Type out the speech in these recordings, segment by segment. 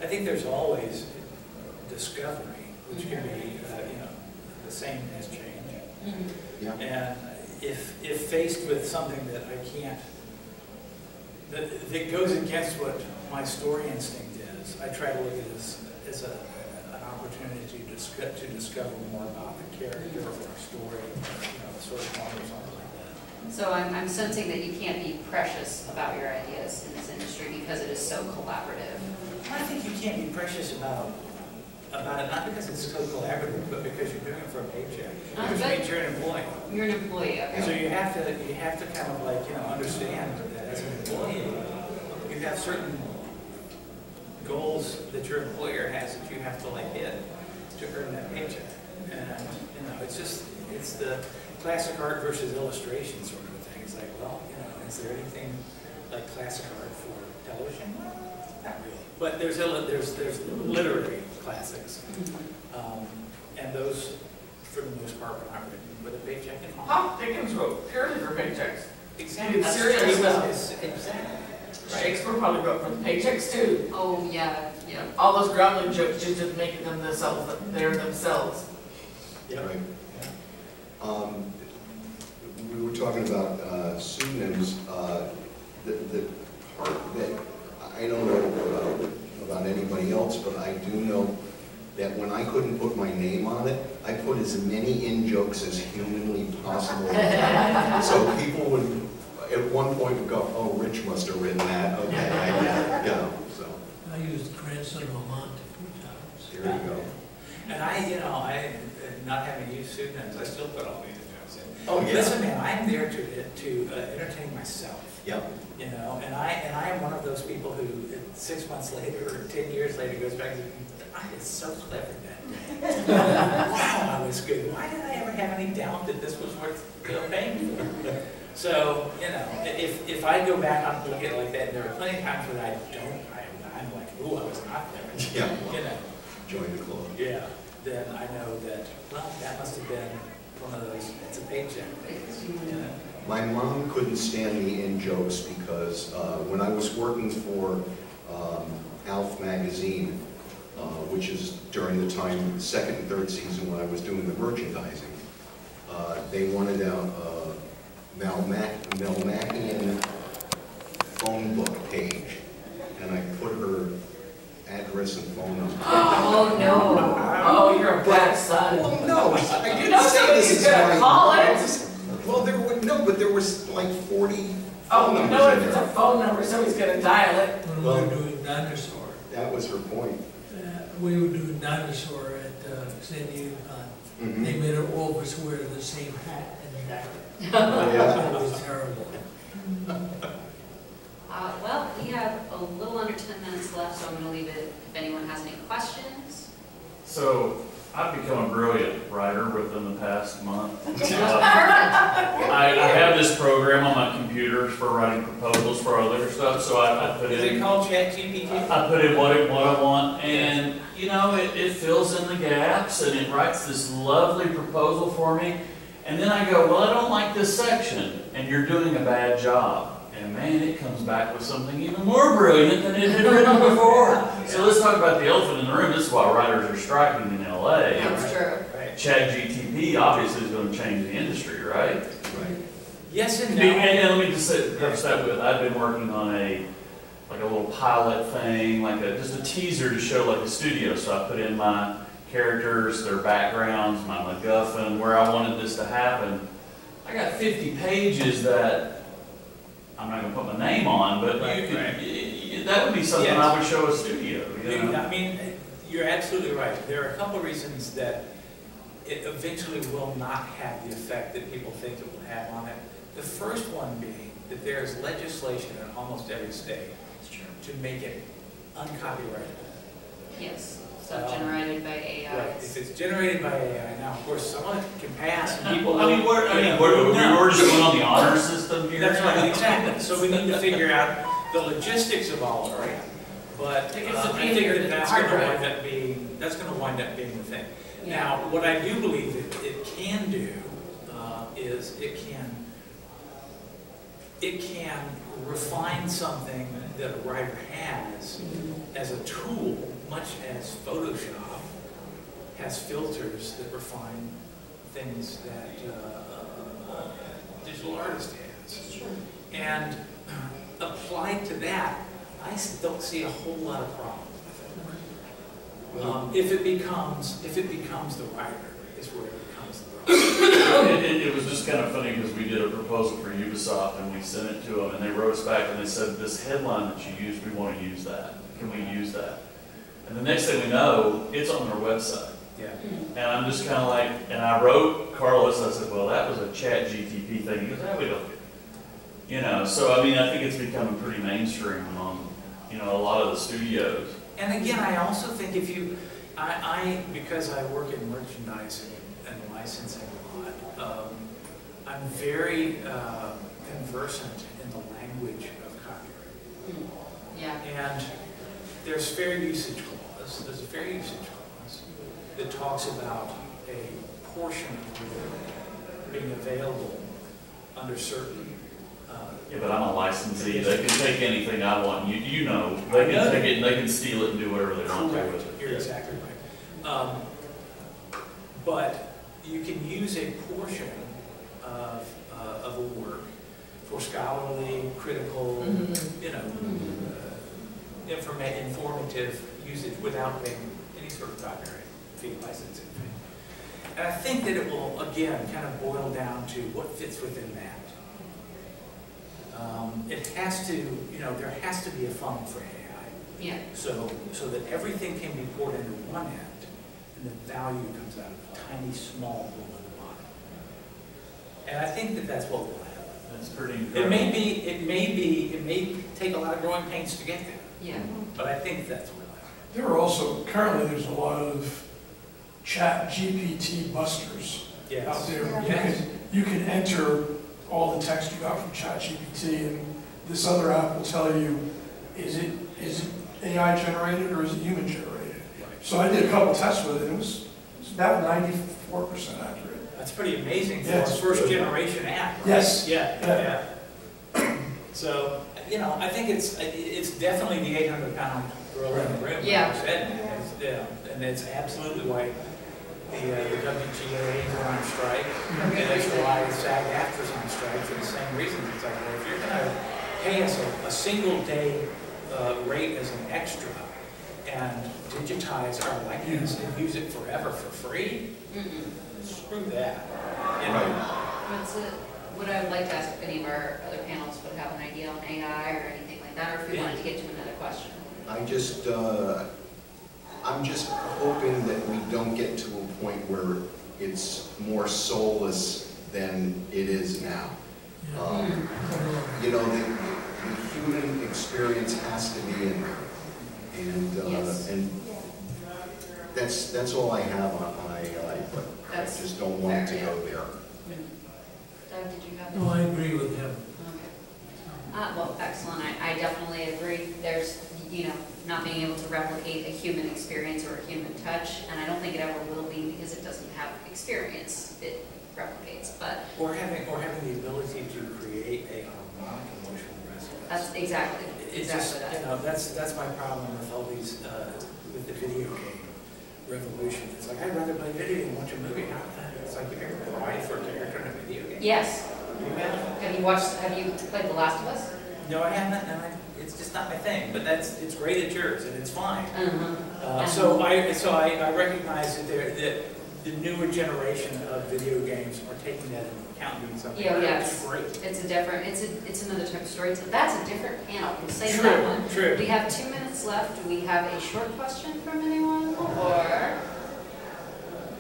I think there's always discovery, which can be, the same as change. Yeah. And if faced with something that I can't, that goes against what my story instinct is, I try to look at it as an opportunity to discover more about the character or story, sort of or something like that. So I'm sensing that you can't be precious about your ideas in this industry because it is so collaborative. I think you can't be precious about it, not because it's so collaborative, but because you're doing it for a paycheck. Which means you're an employee. You're an employee, okay. So you have to kind of like, understand that as an employee, you have certain goals that your employer has that you have to like hit to earn that paycheck. And it's the classic art versus illustration sort of a thing. It's like, well, is there anything like classic art for television? Not really. But there's literary classics, and those, for the most part, were not written with a paycheck in mind. Pop Dickens wrote purely for paychecks. Exactly. Serious stuff. Exactly. Shakespeare probably wrote for the paychecks too. Oh yeah, yeah. All those groundling jokes just making them themselves. They're themselves. Yeah. Right. We were talking about pseudonyms. The part that I don't know about anybody else, but I do know that when I couldn't put my name on it, I put as many in-jokes as humanly possible. So people would, at one point, would go, "Oh, Rich must have written that." Okay, so. I used grandson of Lamont a few times. There you go. And I not having used pseudonyms, I still put all these jokes in. Oh yeah. Listen, man, I'm there to entertain myself. Yep. And I am one of those people who, 6 months later or 10 years later, goes back and says, I was so clever that day. Wow, I was good. Why did I ever have any doubt that this was worth paying for? So, if I go back and look at it like that, there are plenty of times when I'm like, ooh, I was not clever. Yeah. Join the club. Yeah. Then I know that, well, that must have been one of those, it's a paycheck. My mom couldn't stand me in jokes because when I was working for Alf magazine, which is during the time, second and third season when I was doing the merchandising, they wanted a Melmacian phone book page, and I put her address and phone number. Oh no! Oh, you're a bad son. Well, no, I didn't know say this is gonna my call it? Well, there was like 40 phone Oh, numbers no, in if it's a there. phone number, somebody's gonna dial it. When Well- we were doing Dinosaur, That was her point. we were doing Dinosaur at San Diego Con. Mhm. They made all of us wear the same hat and jacket. Oh, yeah. It was terrible. Well, we have a little under 10 minutes left, so I'm going to leave it if anyone has any questions. So, I've become a brilliant writer within the past month. Perfect. I have this program on my computer for writing proposals for other stuff, so I put Is it in, called ChatGPT? I put in what I want, and it fills in the gaps, and it writes this lovely proposal for me, and then I go, well, I don't like this section, and you're doing a bad job. And man, it comes back with something even more brilliant than it had written before. So let's talk about the elephant in the room. This is why writers are striking in LA. That's true. Right. ChatGPT obviously is going to change the industry, right? Right. Yes and no. And let me just preface that with, I've been working on a little pilot thing, just a teaser to show like a studio. So I put in my characters, their backgrounds, my MacGuffin, where I wanted this to happen. I got 50 pages that I'm not going to put my name on, but Right, you could, right. that would be something Yes. I would show a studio. I mean, you're absolutely right. There are a couple of reasons that it eventually will not have the effect that people think it will have on it. The first one being that there's legislation in almost every state to make it uncopyrightable. Yes, stuff generated by AI. Right. If it's generated by AI, now of course some of it can pass and people. We're just going on the honor system here. That's right, exactly. So we need to figure out the logistics of all of it. But I think that that's going to wind up being the thing. Yeah. Now, what I do believe it can do is it can refine something that a writer has as a tool, much as Photoshop has filters that refine things that digital artist has. Sure. And applied to that, I don't see a whole lot of problem with it. If it becomes the writer, is where it becomes the problem. It was just kind of funny because we did a proposal for Ubisoft and we sent it to them and they wrote us back and they said, this headline that you used, we want to use that. Can we use that? And the next thing we know, it's on their website. Yeah. And I'm just kind of like, and I wrote Carlos, I said, well, that was a chat GTP thing. He goes, we don't care. You know, so I mean, I think it's becoming pretty mainstream among, you know, a lot of the studios. And again, I also think if you, because I work in merchandising and licensing a lot, I'm very conversant in the language of copyright. Yeah. And there's fair usage clause. There's a fair usage clause that talks about a portion of the work being available under certain. Yeah, but I'm a licensee. They can take anything I want. You know, they can take it and they can steal it and do whatever they want to with it. You're exactly right. But you can use a portion of a work for scholarly, critical, you know, informative usage without paying any sort of copyright fee, licensing fee. And I think that it will, again, kind of boil down to what fits within that. It has to, you know, there has to be a funnel for AI. Yeah. So that everything can be poured into one end, and the value comes out of a tiny, small hole in the bottom. And I think that that's what will happen. That's pretty incredible. It may take a lot of growing pains to get there. Yeah. But I think that's what will happen. There are also, currently there's a lot of chat GPT busters out there. Yes. You can enter all the text you got from chat GPT and this other app will tell you, is it AI generated or is it human generated? Right. So I did a couple tests with it and it was about 94% accurate. That's pretty amazing for Yeah, a it's first good. generation app. Right? Yes. Yeah. So, you know, I think it's definitely the 800-pound gorilla in the room. Yeah. Like you said. And it's absolutely why the WGA are on strike. And that's why SAG-AFTRA is on strike for the same reasons. It's like, well, if you're going to pay us a single day rate as an extra and digitize our likeness and use it forever for free, screw that. You know? What I would like to ask if any of our other panels would have an idea on AI or anything like that, or if we wanted to get to another question. I'm just hoping that we don't get to a point where it's more soulless than it is now. You know, the human experience has to be in there, and that's all I have on AI, but I just don't want it to go there. Doug, did you have? No, I agree with him. Okay. Well, excellent. I definitely agree. There's, you know, not being able to replicate a human experience or a human touch, and I don't think it ever will be because it doesn't have experience. It replicates, but Or having the ability to create a harmonic emotional resonance. that's exactly Just, that. you know, that's my problem with all these with the video game revolution. It's like I'd rather play video than watch a movie. It's like you're crying for a character in a video game. Yes. Can you imagine? Have you played The Last of Us? No, I haven't, and it's just not my thing. But it's great at yours, and it's fine. Uh-huh. So I recognize that the newer generation of video games are taking that into account and doing something. Yeah, That's great. It's another type of story. That's a different panel. We'll save True, that one. true. We have 2 minutes left. Do we have a short question from anyone, or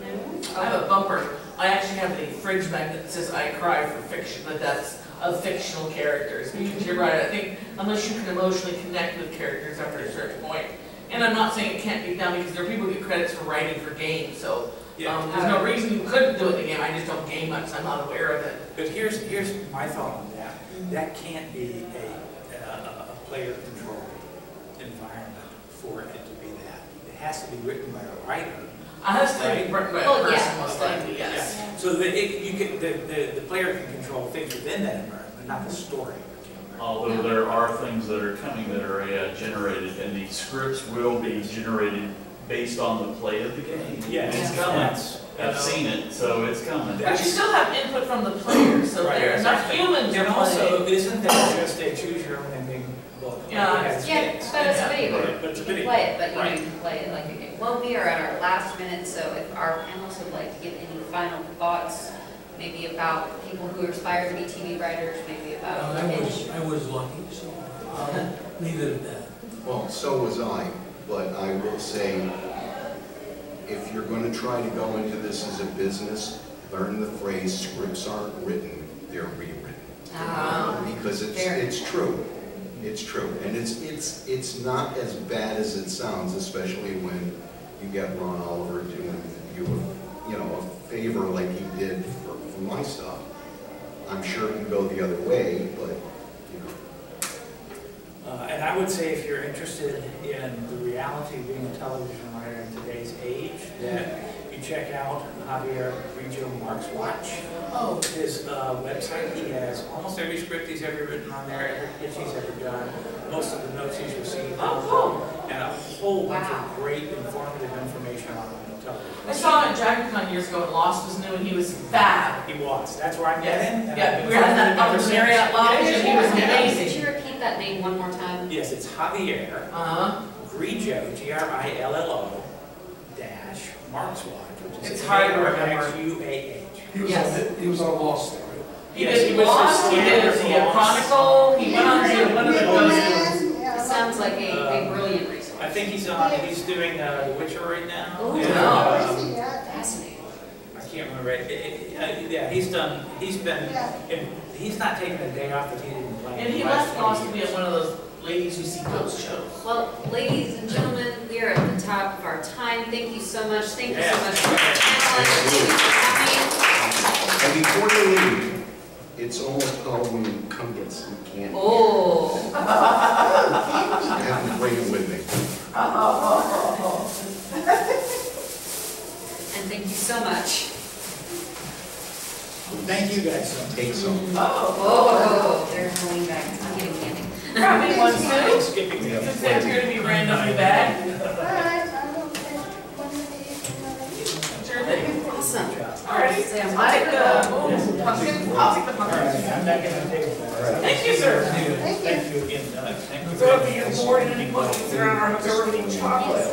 no? I have a bumper. I actually have a fridge magnet that says I cry for fiction, but that's of fictional characters. Because you're right, I think unless you can emotionally connect with characters after a certain point, and I'm not saying it can't be done because there are people who get credits for writing for games, so there's no reason you couldn't do it in the game. I just don't game much, so I'm not aware of it. But here's my thought on that. That can't be a player-controlled environment for it to be that. It has to be written by a writer. It has to be written by a Well, person, yeah. most likely, yes. Yeah. So that the player can control things within that environment, not the story. although there are things that are coming that are AI generated, and these scripts will be generated based on the play of the game. Yeah, It's and coming. that's, you I've know, seen it, so it's coming. But you still have input from the players, so Right, there are enough exactly. humans to And play. also, isn't that just a choose your own ending book? Yeah. Like it has Yeah, kids. but it's a video Right, game. but it's a You can video play game. it, but you know, Right. you can play it like a game. Well, we are at our last minute, so if our panelists would like to give any final thoughts, maybe about people who aspire to be TV writers, maybe about. I was lucky, so I'll leave it at that. Well, so was I, but I will say, if you're going to try to go into this as a business, learn the phrase, scripts aren't written, they're rewritten. Because it's true. It's true. And it's not as bad as it sounds, especially when you get Ron Oliver doing you a favor like he did for my stuff. I'm sure it can go the other way, but, you know. And I would say if you're interested in the reality of being a television writer in today's age, that you check out Javier Reggio Mark's Watch. Oh, His website, he has almost every script he's ever written on there, every pitch he's ever done, most of the notes he's received, and a whole bunch of great informative information on television. I saw him at DragonCon years ago, and Lost was new, and he was fab. He was. That's where I met Yes, him. and yeah, I've we been were in that following him upper ever Marriott since. Lounge, and he was Could amazing. you repeat that name one more time? Yes, it's Javier Grillo, Grillo, dash Mark's Watch, which is It's hard to remember. Xuah. He was on Lost, right? He Yes, did he was Lost, he the did scanner the for Lost. Chronicle, he went on to one of the ghosts. It sounds like a brilliant resource. I think he's doing The Witcher right now. Oh, and, no. Fascinating. I can't remember it. Yeah, he's not taking a day off that he didn't plan. And he the left last 20 Lost to be years. one of those ladies who see ghost shows. Well, ladies and gentlemen, we are at the top of our time. Thank you so much. Thank you so much for Yeah. our panelists. Thank you for coming. And before you leave, it's almost Halloween, come get some candy. Oh. I have to bring it with me. And thank you so much. Thank you guys so much. Take some. Oh, there's Halloween bags. I'm getting candy. Probably one too, Skipping me up. since they appear to be randomly bad. Sure thing. Awesome. Alright, Say I'm I'll take the glad. pumpkin, I'll take the All right, pumpkin. I'm back in the table. Thank you, sir. Thank you again, Doug. Thank you. So if you get bored and any pumpkins around our house, everything chocolate.